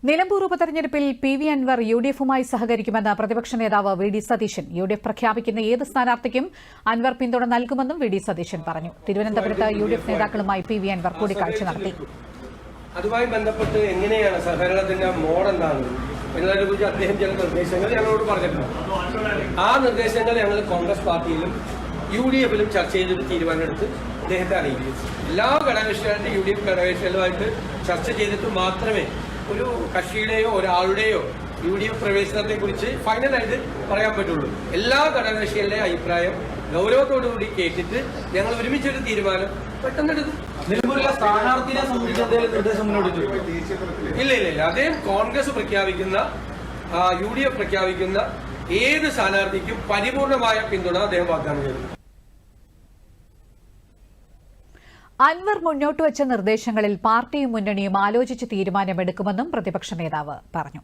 നിലമ്പൂർ ഉപതെരഞ്ഞെടുപ്പിൽ പി.വി. അൻവർ യു.ഡി.എഫുമായി സഹകരിക്കുമെന്ന് പ്രതിപക്ഷ നേതാവ് വി.ഡി. സതീശൻ. യു.ഡി.എഫ് പ്രഖ്യാപിക്കുന്ന ഏത് സ്ഥാനാർത്ഥിക്കും അൻവർ പിന്തുണ നൽകുമെന്നും വി.ഡി. സതീശൻ പറഞ്ഞു. തിരുവനന്തപുരത്ത് യു.ഡി.എഫ് നേതാക്കളുമായി പി.വി. അൻവർ കൂടിക്കാഴ്ച നടത്തി. അതുമായി ബന്ധപ്പെട്ട് എങ്ങനെയാണ് സഹകരണത്തിന്റെ മോഡെന്താണ് എന്നതിനെക്കുറിച്ച് അദ്ദേഹം ചില നിർദ്ദേശങ്ങൾ ഞങ്ങളോട് പറഞ്ഞിട്ടുണ്ട്. ആ നിർദ്ദേശങ്ങൾ ഞങ്ങൾ കോൺഗ്രസ് പാർട്ടിയിലും യു.ഡി.എഫിലും ചർച്ച ചെയ്തൊരു തീരുമാനമെടുത്ത് അദ്ദേഹത്തെ അറിയിക്കും. എല്ലാ ഘടകകക്ഷികളുടെ യു.ഡി.എഫ് ഘടകകക്ഷികളുമായിട്ട് ചർച്ച ചെയ്തിട്ട് മാത്രമേ ഒരു കക്ഷിയുടെയോ ഒരാളുടെയോ യു.ഡി.എഫ് പ്രവേശനത്തെ കുറിച്ച് ഫൈനലായിട്ട് പറയാൻ പറ്റുള്ളൂ. എല്ലാ ഘടകകക്ഷികളുടെ അഭിപ്രായം ഗൗരവത്തോടുകൂടി കേട്ടിട്ട് ഞങ്ങൾ ഒരുമിച്ചൊരു തീരുമാനം പെട്ടെന്നെടുക്കും. ഇല്ല അദ്ദേഹം കോൺഗ്രസ് പ്രഖ്യാപിക്കുന്ന യു.ഡി.എഫ് പ്രഖ്യാപിക്കുന്ന ഏത് സ്ഥാനാർത്ഥിക്കും പരിപൂർണമായ പിന്തുണ അദ്ദേഹം വാഗ്ദാനം ചെയ്തു. അൻവർ മുന്നോട്ടുവച്ച നിർദ്ദേശങ്ങളിൽ പാർട്ടിയും മുന്നണിയും ആലോചിച്ച് തീരുമാനമെടുക്കുമെന്നും പ്രതിപക്ഷ നേതാവ് പറഞ്ഞു.